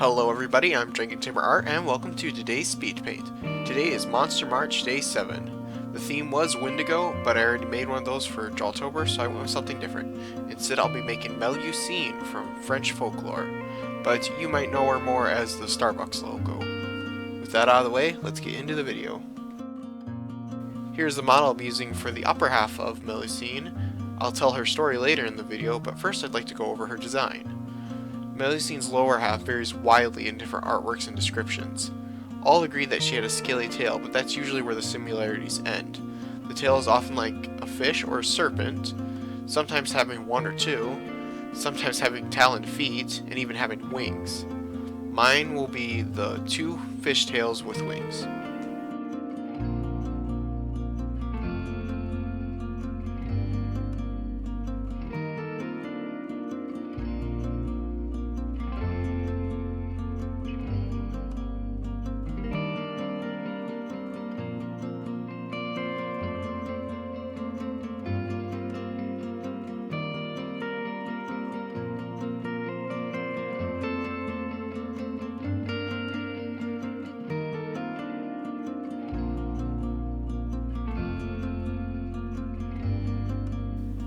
Hello everybody, I'm Drinking Timber Art and welcome to today's Speed Paint. Today is Monster March Day 7. The theme was Wendigo, but I already made one of those for Jawtober, so I went with something different. Instead I'll be making Melusine from French folklore, but you might know her more as the Starbucks logo. With that out of the way, let's get into the video. Here's the model I'm using for the upper half of Melusine. I'll tell her story later in the video, but first I'd like to go over her design. Melusine's lower half varies widely in different artworks and descriptions. All agree that she had a scaly tail, but that's usually where the similarities end. The tail is often like a fish or a serpent, sometimes having one or two, sometimes having taloned feet, and even having wings. Mine will be the two fish tails with wings.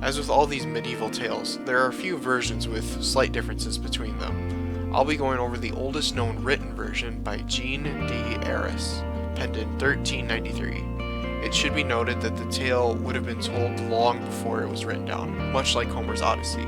As with all these medieval tales, there are a few versions with slight differences between them. I'll be going over the oldest known written version by Jean d'Arras, penned in 1393. It should be noted that the tale would have been told long before it was written down, much like Homer's Odyssey.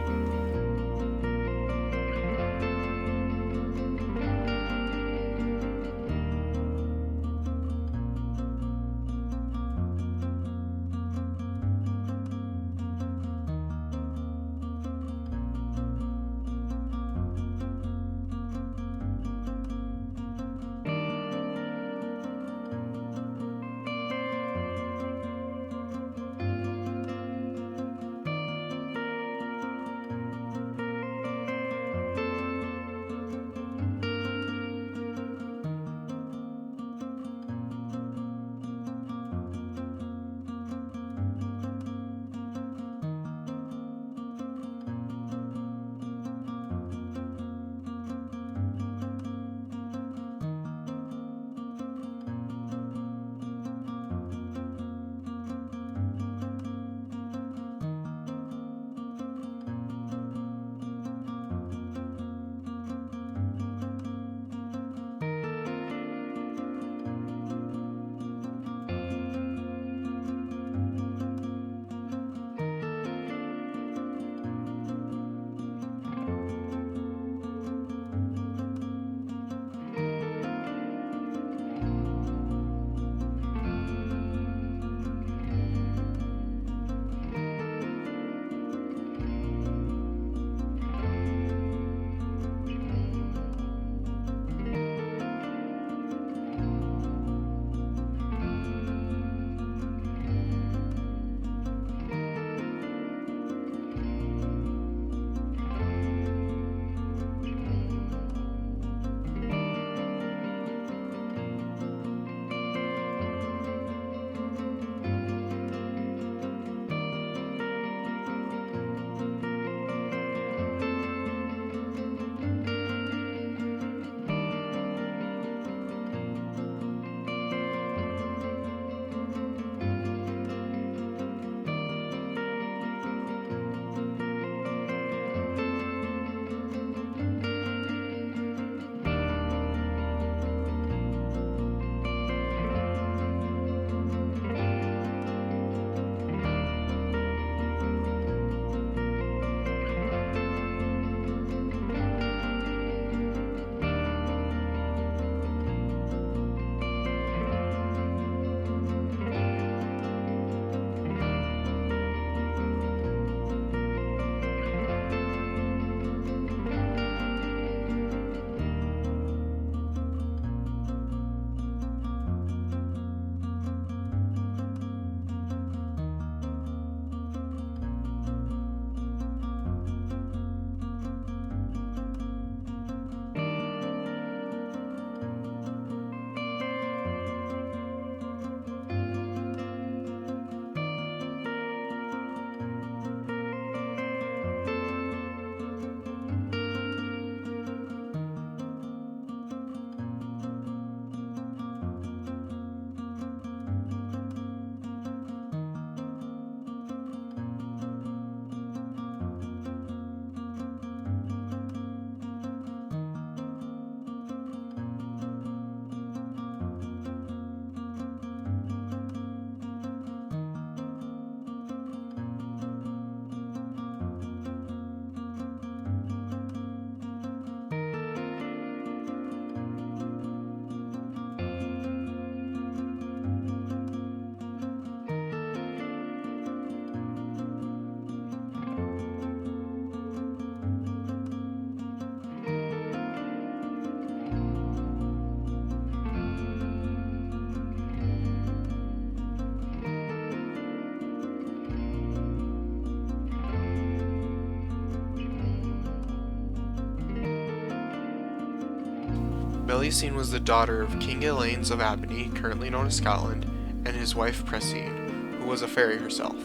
Melusine was the daughter of King Elaines of Albany, currently known as Scotland, and his wife Presine, who was a fairy herself.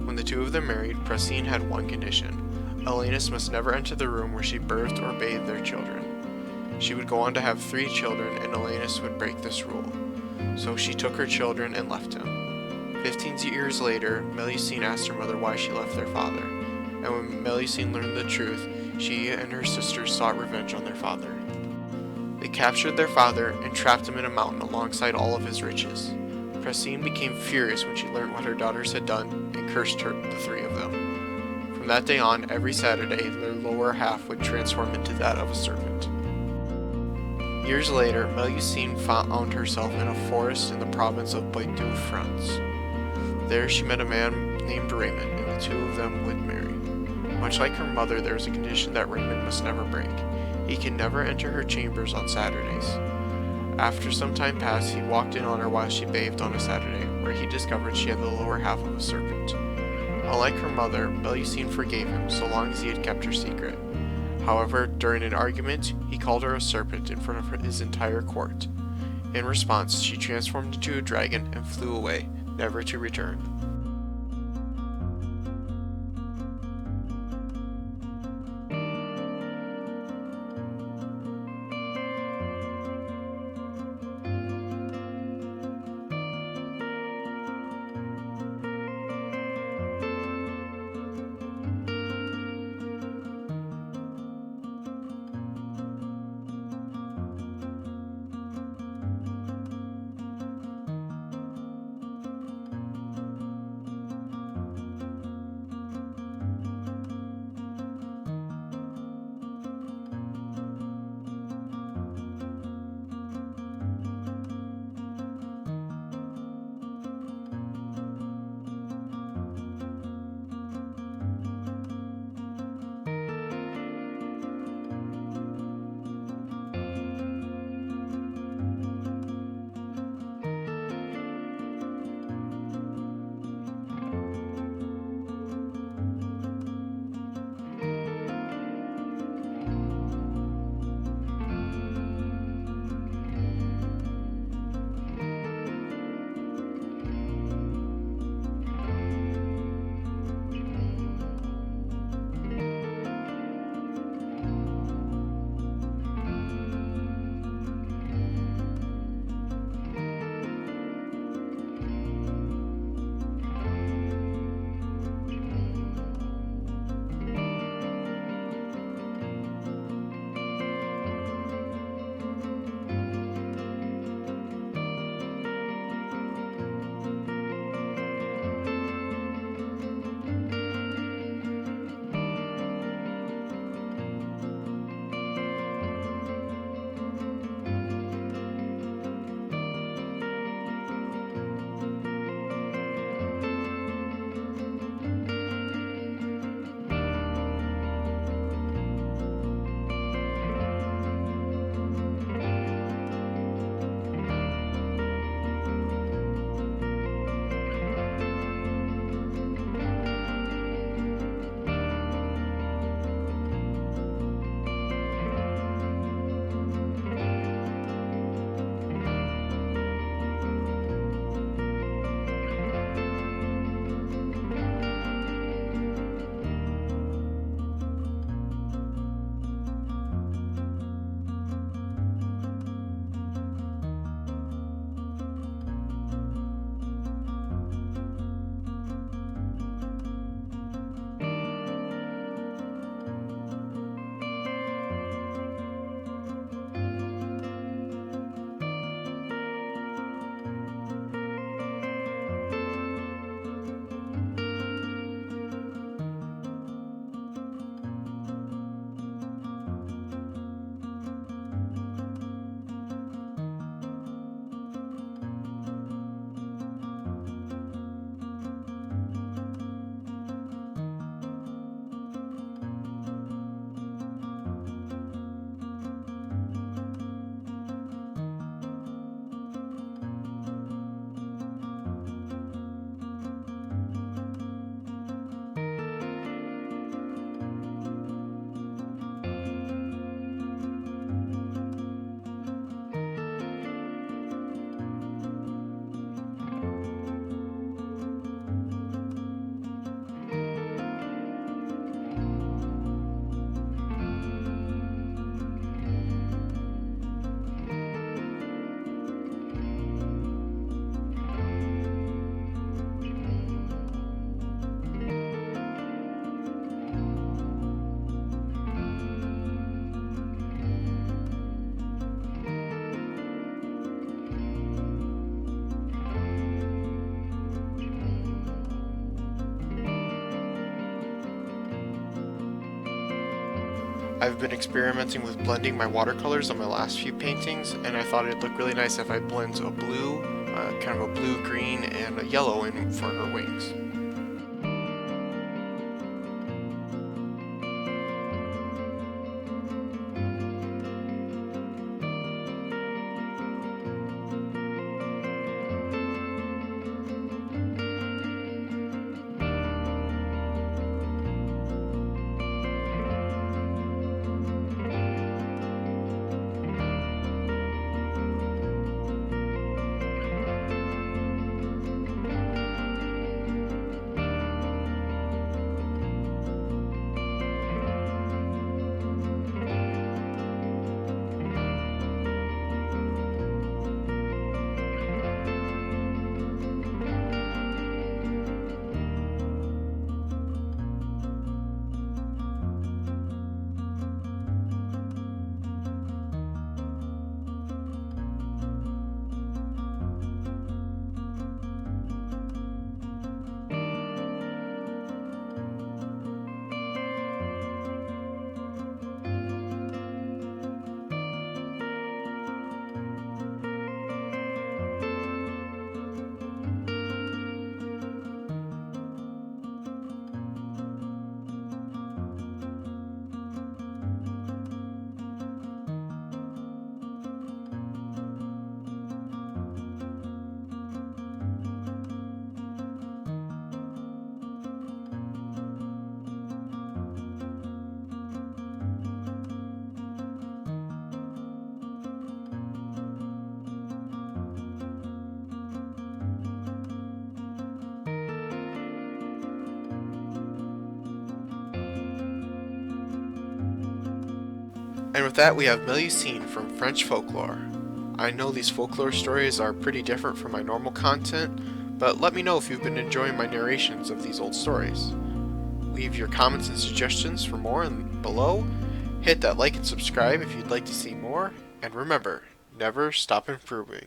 When the two of them married, Presine had one condition. Elenus must never enter the room where she birthed or bathed their children. She would go on to have 3 children, and Elenus would break this rule. So she took her children and left him. 15 years later, Melusine asked her mother why she left their father, and when Melusine learned the truth, she and her sisters sought revenge on their father. They captured their father and trapped him in a mountain alongside all of his riches. Presine became furious when she learned what her daughters had done and cursed her, the 3 of them. From that day on, every Saturday, their lower half would transform into that of a serpent. Years later, Melusine found herself in a forest in the province of Poitou, France. There she met a man named Raymond, and the 2 of them would marry. Much like her mother, there is a condition that Raymond must never break. He can never enter her chambers on Saturdays. After some time passed, he walked in on her while she bathed on a Saturday, where he discovered she had the lower half of a serpent. Unlike her mother, Melusine forgave him so long as he had kept her secret. However, during an argument, he called her a serpent in front of his entire court. In response, she transformed into a dragon and flew away, never to return. I've been experimenting with blending my watercolors on my last few paintings, and I thought it'd look really nice if I blend a blue, kind of a blue-green, and a yellow in for her wings. And with that, we have Melusine from French folklore. I know these folklore stories are pretty different from my normal content, but let me know if you've been enjoying my narrations of these old stories. Leave your comments and suggestions for more below, hit that like and subscribe if you'd like to see more, and remember, never stop improving.